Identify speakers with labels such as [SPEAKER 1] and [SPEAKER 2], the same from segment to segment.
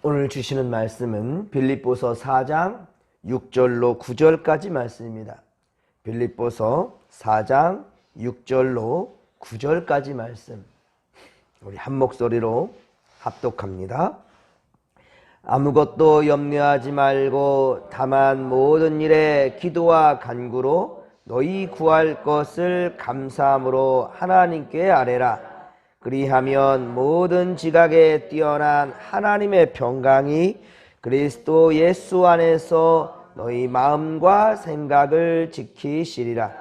[SPEAKER 1] 오늘 주시는 말씀은 빌립보서 4장 6절로 9절까지 말씀입니다. 빌립보서 4장 6절로 9절까지 말씀, 우리 한 목소리로 합독합니다. 아무것도 염려하지 말고 다만 모든 일에 기도와 간구로 너희 구할 것을 감사함으로 하나님께 아뢰라. 그리하면 모든 지각에 뛰어난 하나님의 평강이 그리스도 예수 안에서 너희 마음과 생각을 지키시리라.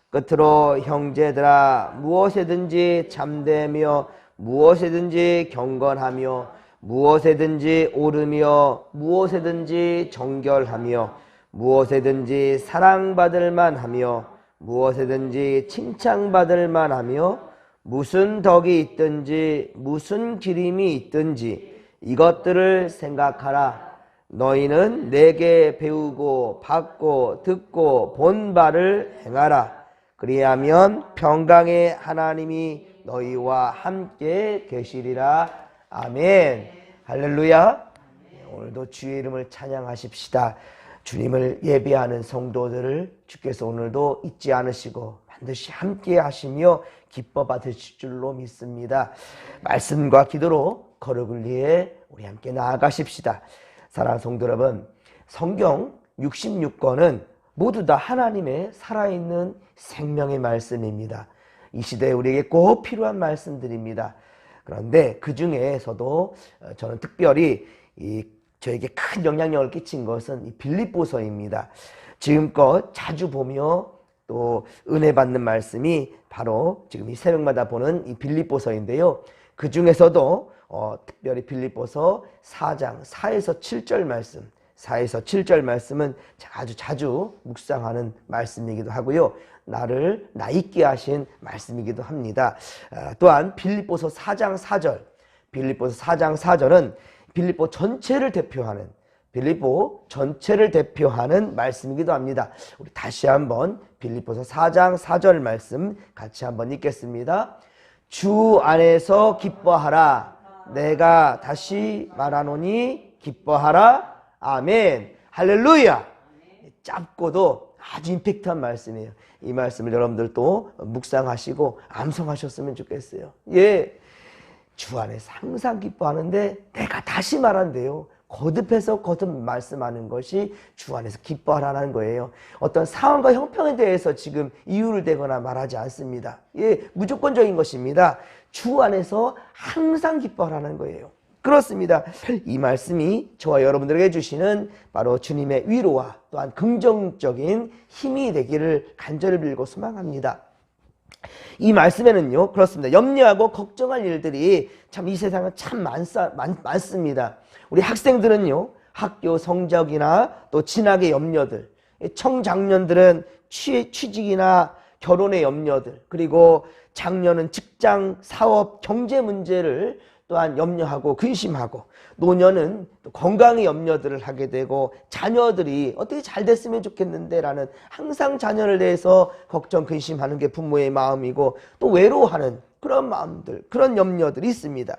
[SPEAKER 1] 끝으로 형제들아, 무엇에든지 잠대며 무엇에든지 경건하며 무엇에든지 오르며 무엇에든지 정결하며 무엇에든지 사랑받을 만하며 무엇에든지 칭찬받을 만하며 무슨 덕이 있든지 무슨 기림이 있든지 이것들을 생각하라. 너희는 내게 배우고 받고 듣고 본 바를 행하라. 그리하면 평강의 하나님이 너희와 함께 계시리라. 아멘. 할렐루야. 오늘도 주의 이름을 찬양하십시다. 주님을 예배하는 성도들을 주께서 오늘도 잊지 않으시고 반드시 함께 하시며 기뻐 받으실 줄로 믿습니다. 말씀과 기도로 거룩을 위해 우리 함께 나아가십시다. 사랑하는 성도 여러분, 성경 66권은 모두 다 하나님의 살아있는 생명의 말씀입니다. 이 시대에 우리에게 꼭 필요한 말씀들입니다. 그런데 그 중에서도 저는 특별히 저에게 큰 영향력을 끼친 것은 이 빌립보서입니다. 지금껏 자주 보며 또 은혜 받는 말씀이 바로 지금 이 새벽마다 보는 이 빌립보서인데요. 그 중에서도 특별히 빌립보서 4장 4에서 7절 말씀, 4에서 7절 말씀은 제가 아주 자주 묵상하는 말씀이기도 하고요. 나를 나 있게 하신 말씀이기도 합니다. 또한 빌립보서 4장 4절, 빌립보서 4장 4절은 빌립보 전체를 대표하는 말씀이기도 합니다. 우리 다시 한번 빌립보서 4장 4절 말씀 같이 한번 읽겠습니다. 주 안에서 기뻐하라. 내가 다시 말하노니 기뻐하라. 아멘. 할렐루야. 짧고도 아주 임팩트한 말씀이에요. 이 말씀을 여러분들도 묵상하시고 암송하셨으면 좋겠어요. 예, 주 안에서 항상 기뻐하는데 내가 다시 말한대요. 거듭해서 거듭 말씀하는 것이 주 안에서 기뻐하라는 거예요. 어떤 상황과 형편에 대해서 지금 이유를 대거나 말하지 않습니다. 예, 무조건적인 것입니다. 주 안에서 항상 기뻐하라는 거예요. 그렇습니다. 이 말씀이 저와 여러분들에게 주시는 바로 주님의 위로와 또한 긍정적인 힘이 되기를 간절히 빌고 소망합니다. 이 말씀에는요, 그렇습니다. 염려하고 걱정할 일들이 참 이 세상은 참 많습니다. 우리 학생들은요, 학교 성적이나 또 진학의 염려들, 청장년들은 취직이나 결혼의 염려들, 그리고 장년은 직장, 사업, 경제 문제를 또한 염려하고 근심하고, 노년은 또 건강의 염려들을 하게 되고, 자녀들이 어떻게 잘 됐으면 좋겠는데 라는 항상 자녀를 대해서 걱정, 근심하는 게 부모의 마음이고, 또 외로워하는 그런 마음들, 그런 염려들이 있습니다.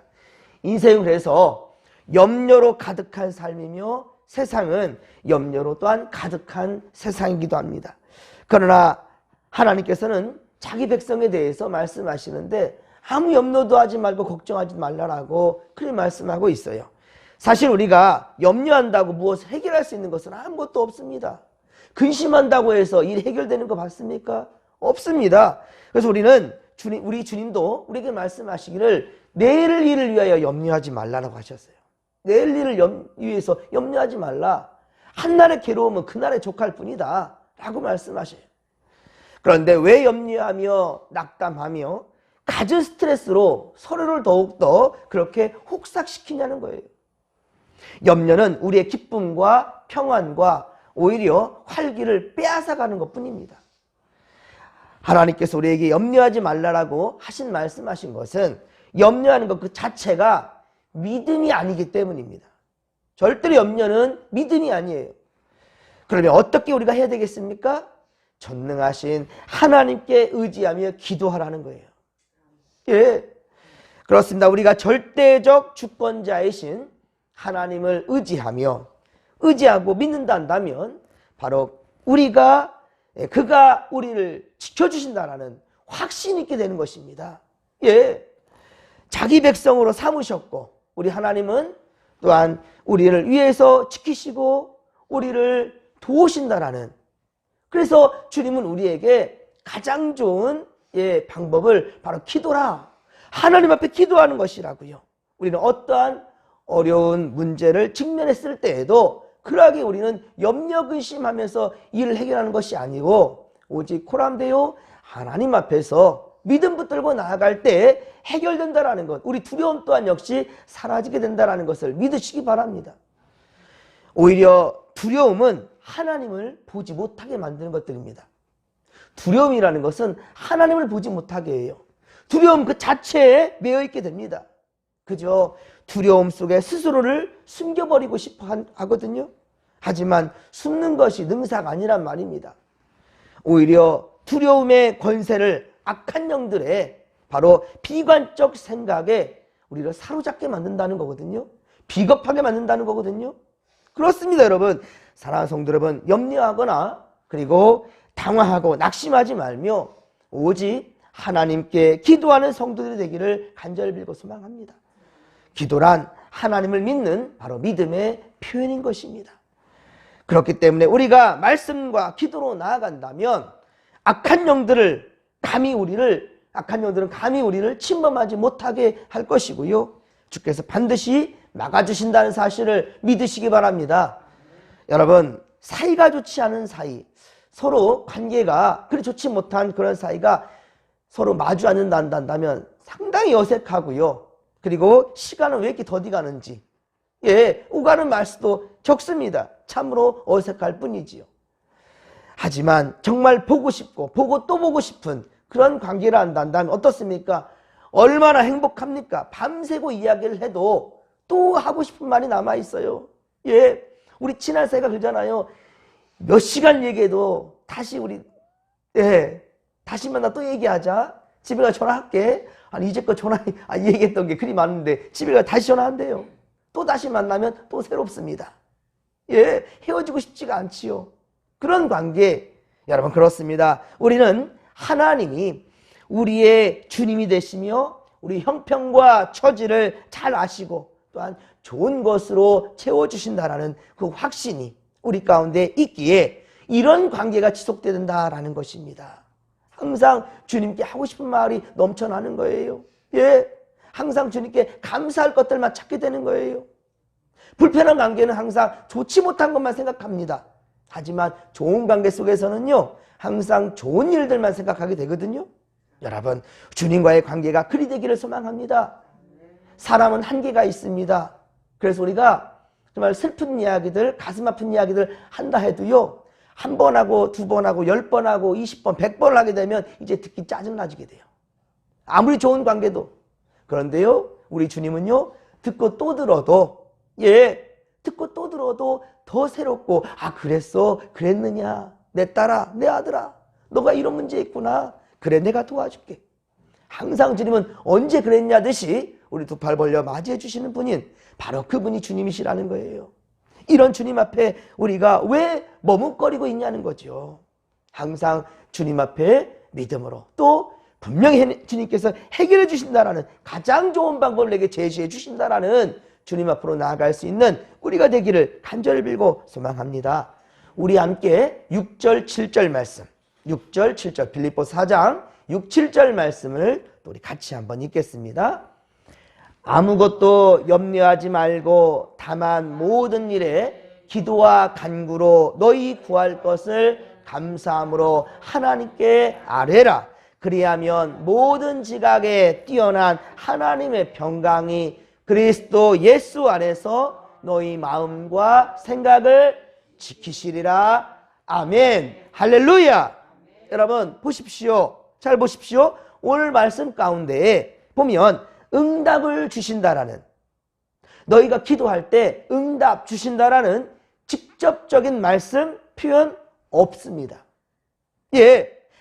[SPEAKER 1] 인생은 그래서 염려로 가득한 삶이며 세상은 염려로 또한 가득한 세상이기도 합니다. 그러나 하나님께서는 자기 백성에 대해서 말씀하시는데 아무 염려도 하지 말고 걱정하지 말라라고 그렇게 말씀하고 있어요. 사실 우리가 염려한다고 무엇을 해결할 수 있는 것은 아무것도 없습니다. 근심한다고 해서 일 해결되는 거 봤습니까? 없습니다. 그래서 우리 주님도 우리에게 말씀하시기를 내일 일을 위하여 염려하지 말라라고 하셨어요. 내일 일을 위해서 염려하지 말라. 한날의 괴로움은 그날에 족할 뿐이다 라고 말씀하셔요. 그런데 왜 염려하며 낙담하며 갖은 스트레스로 서로를 더욱더 그렇게 혹삭시키냐는 거예요. 염려는 우리의 기쁨과 평안과 오히려 활기를 빼앗아가는 것뿐입니다. 하나님께서 우리에게 염려하지 말라라고 말씀하신 것은 염려하는 것 그 자체가 믿음이 아니기 때문입니다. 절대로 염려는 믿음이 아니에요. 그러면 어떻게 우리가 해야 되겠습니까? 전능하신 하나님께 의지하며 기도하라는 거예요. 예, 그렇습니다. 우리가 절대적 주권자이신 하나님을 의지하고 믿는다 한다면 바로 그가 우리를 지켜주신다라는 확신이 있게 되는 것입니다. 예, 자기 백성으로 삼으셨고 우리 하나님은 또한 우리를 위해서 지키시고 우리를 도우신다라는, 그래서 주님은 우리에게 가장 좋은 방법을 바로 기도라, 하나님 앞에 기도하는 것이라고요. 우리는 어떠한 어려운 문제를 직면했을 때에도 그러하게 우리는 염려 근심하면서 일을 해결하는 것이 아니고 오직 코람데요 하나님 앞에서 믿음 붙들고 나아갈 때 해결된다라는 것, 우리 두려움 또한 역시 사라지게 된다라는 것을 믿으시기 바랍니다. 오히려 두려움은 하나님을 보지 못하게 만드는 것들입니다. 두려움이라는 것은 하나님을 보지 못하게 해요. 두려움 그 자체에 매여 있게 됩니다. 그죠? 두려움 속에 스스로를 숨겨버리고 싶어 하거든요. 하지만 숨는 것이 능사가 아니란 말입니다. 오히려 두려움의 권세를 악한 영들의 바로 비관적 생각에 우리를 사로잡게 만든다는 거거든요. 비겁하게 만든다는 거거든요. 그렇습니다, 여러분. 사랑하는 성도 여러분, 염려하거나 그리고 당황하고 낙심하지 말며 오직 하나님께 기도하는 성도들이 되기를 간절히 빌고 소망합니다. 기도란 하나님을 믿는 바로 믿음의 표현인 것입니다. 그렇기 때문에 우리가 말씀과 기도로 나아간다면 악한 영들은 감히 우리를 침범하지 못하게 할 것이고요. 주께서 반드시 막아주신다는 사실을 믿으시기 바랍니다. 여러분, 사이가 좋지 않은 사이, 서로 관계가 그리 좋지 못한 그런 사이가 서로 마주 앉는다 한다면 상당히 어색하고요. 그리고 시간은 왜 이렇게 더디 가는지, 오가는 말수도 적습니다. 참으로 어색할 뿐이지요. 하지만 정말 보고 싶고 보고 또 보고 싶은 그런 관계를 한다면 어떻습니까? 얼마나 행복합니까? 밤새고 이야기를 해도 또 하고 싶은 말이 남아있어요. 우리 친한 사이가 그러잖아요. 몇 시간 얘기해도 다시 다시 만나 또 얘기하자. 집에 가 전화할게. 아니 이제껏 얘기했던 게 그리 많은데 집에 가 다시 전화한대요. 또 다시 만나면 또 새롭습니다. 헤어지고 싶지가 않지요. 그런 관계, 여러분 그렇습니다. 우리는 하나님이 우리의 주님이 되시며 우리 형편과 처지를 잘 아시고 또한 좋은 것으로 채워주신다라는 그 확신이 우리 가운데 있기에 이런 관계가 지속된다라는 것입니다. 항상 주님께 하고 싶은 말이 넘쳐나는 거예요. 항상 주님께 감사할 것들만 찾게 되는 거예요. 불편한 관계는 항상 좋지 못한 것만 생각합니다. 하지만 좋은 관계 속에서는요, 항상 좋은 일들만 생각하게 되거든요. 여러분, 주님과의 관계가 그리 되기를 소망합니다. 사람은 한계가 있습니다. 그래서 우리가 정말 슬픈 이야기들, 가슴 아픈 이야기들 한다 해도요, 한 번 하고 두 번 하고 10번 하고 20번 100번을 하게 되면 이제 듣기 짜증나지게 돼요. 아무리 좋은 관계도. 그런데요, 우리 주님은요, 듣고 또 들어도 더 새롭고, 그랬어, 그랬느냐, 내 딸아, 내 아들아, 너가 이런 문제 있구나, 그래 내가 도와줄게. 항상 주님은 언제 그랬냐 듯이 우리 두 팔 벌려 맞이해 주시는 분인 바로 그분이 주님이시라는 거예요. 이런 주님 앞에 우리가 왜 머뭇거리고 있냐는 거죠. 항상 주님 앞에 믿음으로, 또 분명히 주님께서 해결해 주신다라는 가장 좋은 방법을 내게 제시해 주신다라는 주님 앞으로 나아갈 수 있는 우리가 되기를 간절히 빌고 소망합니다. 우리 함께 6절 7절 말씀, 6절 7절 빌립보서 4장 6, 7절 말씀을 또 우리 같이 한번 읽겠습니다. 아무것도 염려하지 말고 다만 모든 일에 기도와 간구로 너희 구할 것을 감사함으로 하나님께 아뢰라. 그리하면 모든 지각에 뛰어난 하나님의 평강이 그리스도 예수 안에서 너희 마음과 생각을 지키시리라. 아멘. 할렐루야. 여러분 보십시오. 잘 보십시오. 오늘 말씀 가운데에 보면 응답을 주신다라는, 너희가 기도할 때 응답 주신다라는 직접적인 말씀 표현 없습니다.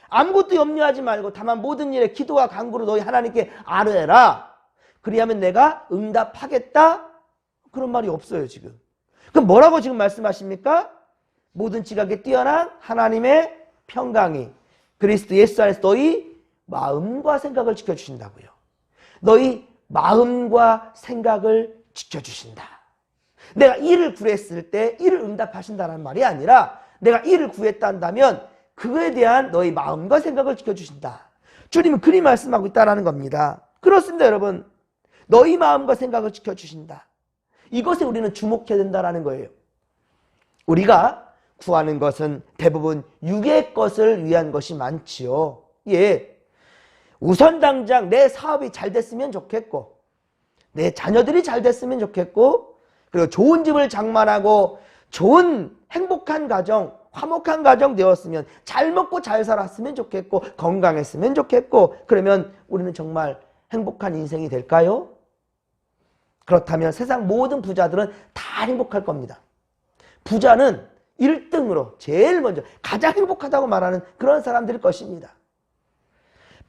[SPEAKER 1] 아무것도 염려하지 말고 다만 모든 일에 기도와 간구로 너희 하나님께 아뢰라. 그리하면 내가 응답하겠다. 그런 말이 없어요, 지금. 그럼 뭐라고 지금 말씀하십니까? 모든 지각에 뛰어난 하나님의 평강이 그리스도 예수 안에서 너희 마음과 생각을 지켜주신다고요. 너희 마음과 생각을 지켜주신다. 내가 이를 구했을 때 이를 응답하신다는 말이 아니라 내가 이를 구했다 한다면 그거에 대한 너희 마음과 생각을 지켜주신다. 주님은 그리 말씀하고 있다는 겁니다. 그렇습니다, 여러분. 너희 마음과 생각을 지켜주신다. 이것에 우리는 주목해야 된다는 거예요. 우리가 구하는 것은 대부분 육의 것을 위한 것이 많지요. 예. 우선 당장 내 사업이 잘 됐으면 좋겠고, 내 자녀들이 잘 됐으면 좋겠고, 그리고 좋은 집을 장만하고 좋은 행복한 가정, 화목한 가정 되었으면, 잘 먹고 잘 살았으면 좋겠고, 건강했으면 좋겠고, 그러면 우리는 정말 행복한 인생이 될까요? 그렇다면 세상 모든 부자들은 다 행복할 겁니다. 부자는 1등으로 제일 먼저 가장 행복하다고 말하는 그런 사람들일 것입니다.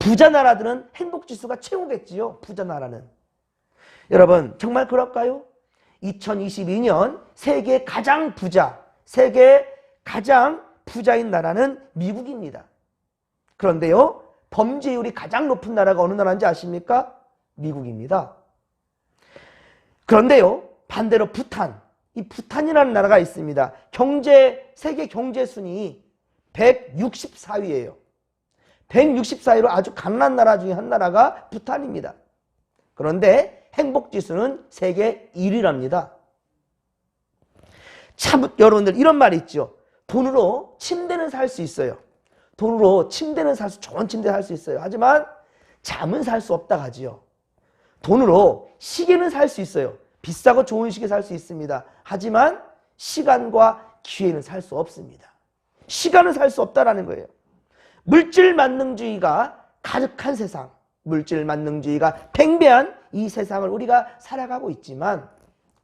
[SPEAKER 1] 부자 나라들은 행복지수가 최고겠지요. 부자 나라는. 여러분 정말 그럴까요? 2022년 세계 가장 부자인 나라는 미국입니다. 그런데요, 범죄율이 가장 높은 나라가 어느 나라인지 아십니까? 미국입니다. 그런데요, 반대로 이 부탄이라는 나라가 있습니다. 세계 경제 순위 164위예요. 164위로 아주 가난한 나라 중에 한 나라가 부탄입니다. 그런데 행복지수는 세계 1위랍니다. 참, 여러분들 이런 말이 있죠. 돈으로 침대는 살 수 있어요. 좋은 침대 살 수 있어요. 하지만 잠은 살 수 없다 하지요. 돈으로 시계는 살 수 있어요. 비싸고 좋은 시계 살 수 있습니다. 하지만 시간과 기회는 살 수 없습니다. 시간은 살 수 없다라는 거예요. 물질 만능주의가 가득한 세상, 물질 만능주의가 팽배한 이 세상을 우리가 살아가고 있지만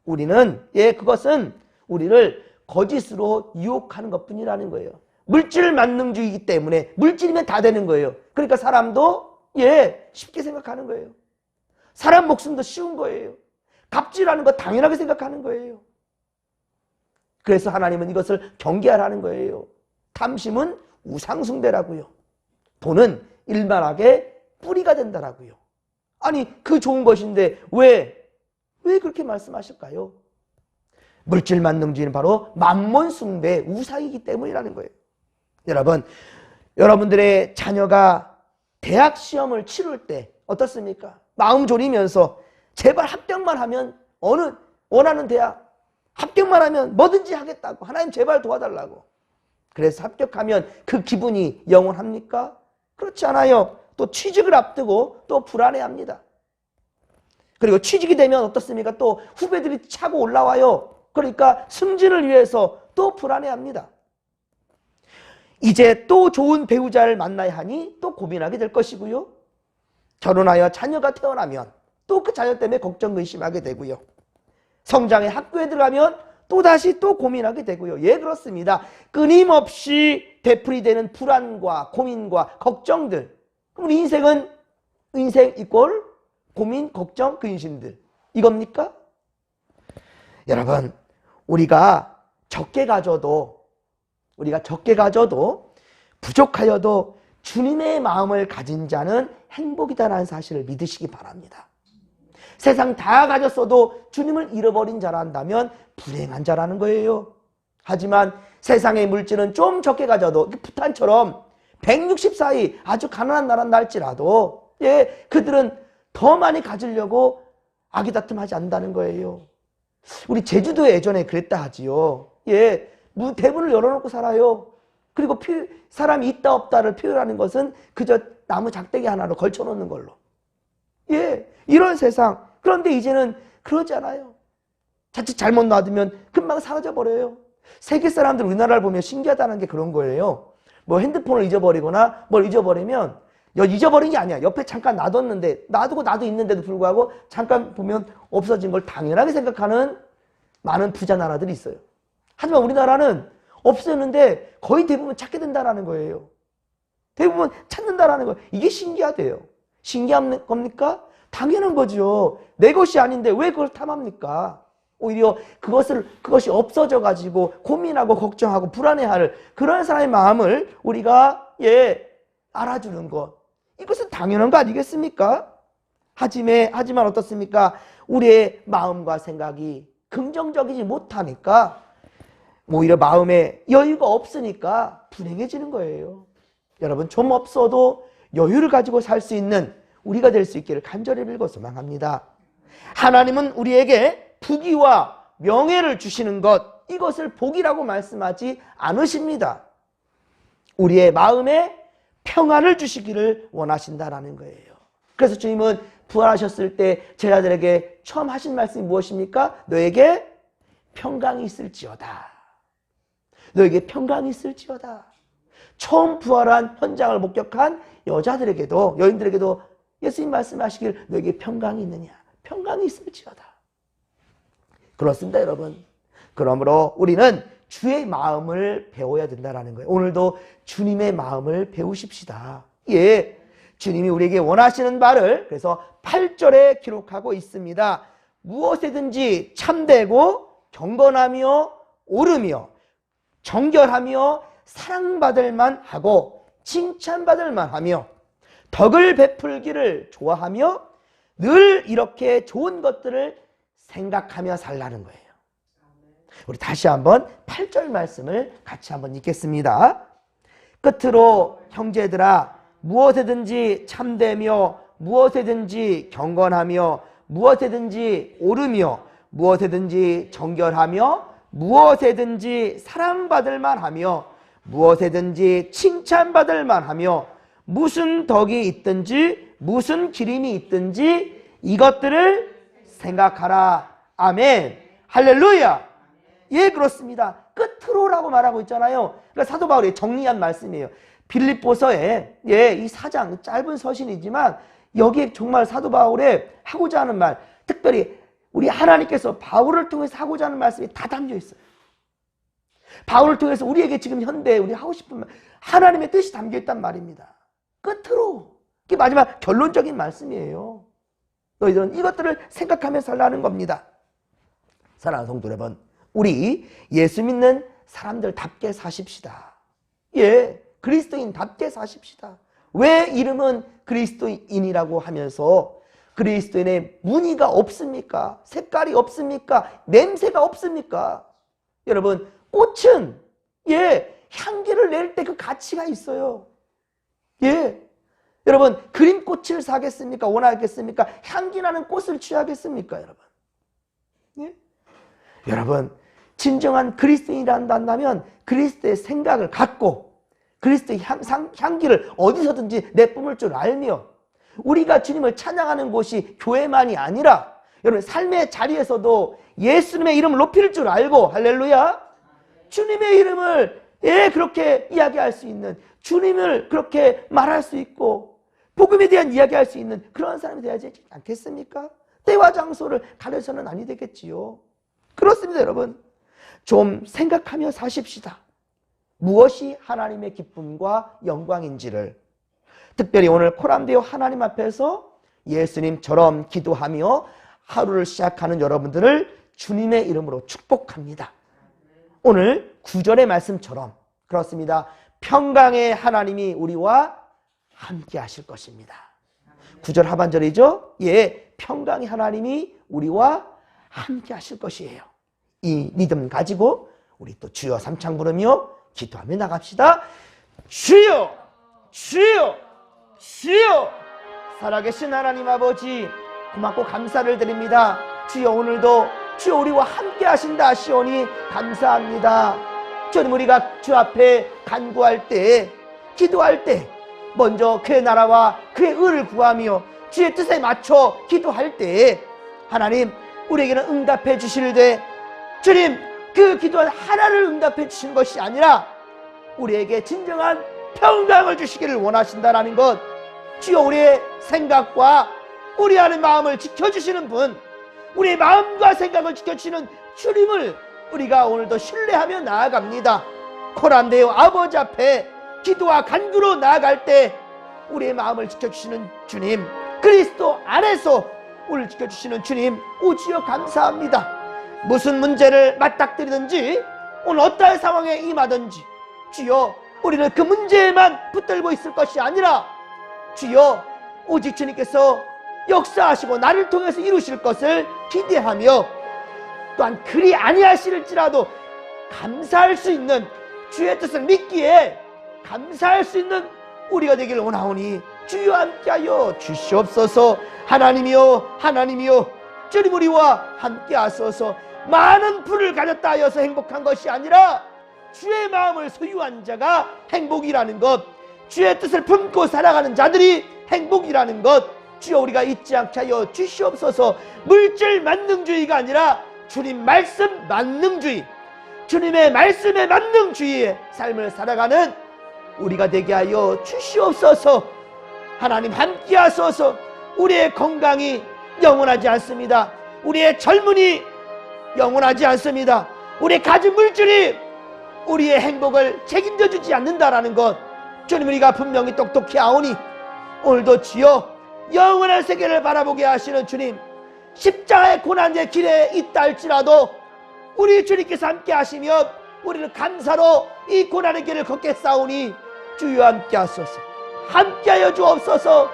[SPEAKER 1] 우리는 그것은 우리를 거짓으로 유혹하는 것뿐이라는 거예요. 물질 만능주의이기 때문에 물질이면 다 되는 거예요. 그러니까 사람도 쉽게 생각하는 거예요. 사람 목숨도 쉬운 거예요. 갑질하는 거 당연하게 생각하는 거예요. 그래서 하나님은 이것을 경계하라는 거예요. 탐심은 우상숭배라고요. 돈은 일만하게 뿌리가 된다라고요. 아니 그 좋은 것인데 왜 그렇게 말씀하실까요? 물질 만능주의는 바로 만몬 숭배, 우상이기 때문이라는 거예요. 여러분들의 자녀가 대학 시험을 치를 때 어떻습니까? 마음 졸이면서 제발 합격만 하면 원하는 대학 합격만 하면 뭐든지 하겠다고, 하나님 제발 도와달라고. 그래서 합격하면 그 기분이 영원합니까? 그렇지 않아요. 또 취직을 앞두고 또 불안해합니다. 그리고 취직이 되면 어떻습니까? 또 후배들이 차고 올라와요. 그러니까 승진을 위해서 또 불안해합니다. 이제 또 좋은 배우자를 만나야 하니 또 고민하게 될 것이고요. 결혼하여 자녀가 태어나면 또 그 자녀 때문에 걱정 의심하게 되고요. 성장의 학교에 들어가면 또다시 또 고민하게 되고요. 그렇습니다. 끊임없이 되풀이되는 불안과 고민과 걱정들. 그럼 우리 인생 이꼴 고민, 걱정, 근심들. 이겁니까? 여러분, 우리가 적게 가져도 부족하여도 주님의 마음을 가진 자는 행복이다라는 사실을 믿으시기 바랍니다. 세상 다 가졌어도 주님을 잃어버린 자란다면 불행한 자라는 거예요. 하지만 세상의 물질은 좀 적게 가져도 부탄처럼 164위 아주 가난한 나라는 할지라도 그들은 더 많이 가지려고 아기다툼하지 않는다는 거예요. 우리 제주도에 예전에 그랬다 하지요. 대문을 열어놓고 살아요. 그리고 사람이 있다 없다를 표현하는 것은 그저 나무 작대기 하나로 걸쳐놓는 걸로. 이런 세상. 그런데 이제는 그러지 않아요. 자칫 잘못 놔두면 금방 사라져버려요. 세계 사람들 우리나라를 보면 신기하다는 게 그런 거예요. 뭐 핸드폰을 잊어버리거나 뭘 잊어버리면 잊어버린 게 아니야. 옆에 잠깐 놔뒀는데 나도 있는데도 불구하고 잠깐 보면 없어진 걸 당연하게 생각하는 많은 부자 나라들이 있어요. 하지만 우리나라는 없었는데 거의 대부분 찾게 된다는 거예요. 대부분 찾는다라는 거예요. 이게 신기하대요. 신기한 겁니까? 당연한 거죠. 내 것이 아닌데 왜 그걸 탐합니까? 오히려 그것이 없어져 가지고 고민하고 걱정하고 불안해할 그런 사람의 마음을 우리가 알아주는 것, 이것은 당연한 거 아니겠습니까? 하지만 어떻습니까? 우리의 마음과 생각이 긍정적이지 못하니까 오히려 마음에 여유가 없으니까 불행해지는 거예요. 여러분, 좀 없어도 여유를 가지고 살 수 있는 우리가 될 수 있기를 간절히 빌고 소망합니다. 하나님은 우리에게 부귀와 명예를 주시는 것, 이것을 복이라고 말씀하지 않으십니다. 우리의 마음에 평안을 주시기를 원하신다라는 거예요. 그래서 주님은 부활하셨을 때 제자들에게 처음 하신 말씀이 무엇입니까? 너에게 평강이 있을지어다. 너에게 평강이 있을지어다. 처음 부활한 현장을 목격한 여인들에게도 예수님 말씀하시길 너에게 평강이 있느냐? 평강이 있을지어다. 그렇습니다, 여러분. 그러므로 우리는 주의 마음을 배워야 된다는 거예요. 오늘도 주님의 마음을 배우십시다. 주님이 우리에게 원하시는 바를 그래서 8절에 기록하고 있습니다. 무엇이든지 참되고 경건하며 옳으며 정결하며 사랑받을 만하고 칭찬받을 만하며 덕을 베풀기를 좋아하며 늘 이렇게 좋은 것들을 생각하며 살라는 거예요. 우리 다시 한번 8절 말씀을 같이 한번 읽겠습니다. 끝으로 형제들아, 무엇이든지 참되며 무엇이든지 경건하며 무엇이든지 옳으며 무엇이든지 정결하며 무엇이든지 사랑받을 만하며 무엇이든지 칭찬받을 만하며 무슨 덕이 있든지 무슨 기림이 있든지 이것들을 생각하라. 아멘. 할렐루야. 그렇습니다. 끝으로라고 말하고 있잖아요. 그러니까 사도 바울이 정리한 말씀이에요. 빌립보서에 이 4장 짧은 서신이지만 여기에 정말 사도 바울의 하고자 하는 말, 특별히 우리 하나님께서 바울을 통해서 하고자 하는 말씀이 다 담겨 있어요. 바울을 통해서 우리에게 지금 현대 우리 하고 싶은 말, 하나님의 뜻이 담겨 있단 말입니다. 끝으로 이게 마지막 결론적인 말씀이에요. 너희들은 이것들을 생각하며 살라는 겁니다. 사랑하는 성도 여러분, 우리 예수 믿는 사람들답게 사십시다. 그리스도인답게 사십시다. 왜 이름은 그리스도인이라고 하면서 그리스도인의 무늬가 없습니까? 색깔이 없습니까? 냄새가 없습니까? 여러분, 꽃은 향기를 낼 때 그 가치가 있어요. 여러분, 그린 꽃을 사겠습니까? 원하겠습니까? 향기 나는 꽃을 취하겠습니까? 여러분, 여러분, 진정한 그리스도인이라 한다면 그리스도의 생각을 갖고 그리스도의 향기를 어디서든지 내뿜을 줄 알며 우리가 주님을 찬양하는 곳이 교회만이 아니라 여러분 삶의 자리에서도 예수님의 이름을 높일 줄 알고, 할렐루야, 주님의 이름을 그렇게 이야기할 수 있는, 주님을 그렇게 말할 수 있고 복음에 대한 이야기할 수 있는 그런 사람이 되어야지 않겠습니까? 때와 장소를 가려서는 아니 되겠지요. 그렇습니다. 여러분, 좀 생각하며 사십시다. 무엇이 하나님의 기쁨과 영광인지를. 특별히 오늘 코람데오 하나님 앞에서 예수님처럼 기도하며 하루를 시작하는 여러분들을 주님의 이름으로 축복합니다. 오늘 9절의 말씀처럼 그렇습니다. 평강의 하나님이 우리와 함께 하실 것입니다. 9절 하반절이죠. 평강의 하나님이 우리와 함께 하실 것이에요. 이 믿음 가지고 우리 또 주여 삼창 부르며 기도하며 나갑시다. 주여, 주여, 주여. 살아계신 하나님 아버지, 고맙고 감사를 드립니다. 주여, 오늘도 주여 우리와 함께 하신다 하시오니 감사합니다. 주님, 우리가 주 앞에 간구할 때, 기도할 때 먼저 그의 나라와 그의 의를 구하며 주의 뜻에 맞춰 기도할 때 하나님 우리에게는 응답해 주시되, 주님, 그 기도한 하나를 응답해 주시는 것이 아니라 우리에게 진정한 평강을 주시기를 원하신다는 것, 주여 우리의 생각과 우리 안의 마음을 지켜주시는 분, 우리의 마음과 생각을 지켜주시는 주님을 우리가 오늘도 신뢰하며 나아갑니다. 코람데오 아버지 앞에 기도와 간구로 나아갈 때 우리의 마음을 지켜주시는 주님, 그리스도 안에서 우리를 지켜주시는 주님, 오주여 감사합니다. 무슨 문제를 맞닥뜨리든지 오늘 어떠한 상황에 임하든지 주여 우리는 그 문제에만 붙들고 있을 것이 아니라 주여 오직 주님께서 역사하시고 나를 통해서 이루실 것을 기대하며 또한 그리 아니하실지라도 감사할 수 있는 주의 뜻을 믿기에 감사할 수 있는 우리가 되기를 원하오니 주여 함께하여 주시옵소서. 하나님이여 하나님이여 주님 우리와 함께하소서. 많은 부를 가졌다 하여서 행복한 것이 아니라 주의 마음을 소유한 자가 행복이라는 것, 주의 뜻을 품고 살아가는 자들이 행복이라는 것 주여 우리가 잊지 않게 하여 주시옵소서. 물질 만능주의가 아니라 주님 말씀 만능주의, 주님의 말씀에 만능주의의 삶을 살아가는 우리가 되게 하여 주시옵소서. 하나님 함께 하소서. 우리의 건강이 영원하지 않습니다. 우리의 젊은이 영원하지 않습니다. 우리의 가진 물질이 우리의 행복을 책임져 주지 않는다라는 것 주님 우리가 분명히 똑똑히 아오니 오늘도 주여 영원한 세계를 바라보게 하시는 주님, 십자가의 고난의 길에 있다 할지라도 우리 주님께서 함께 하시며 우리는 감사로 이 고난의 길을 걷겠사오니 주여 함께 하소서. 함께하여 주옵소서.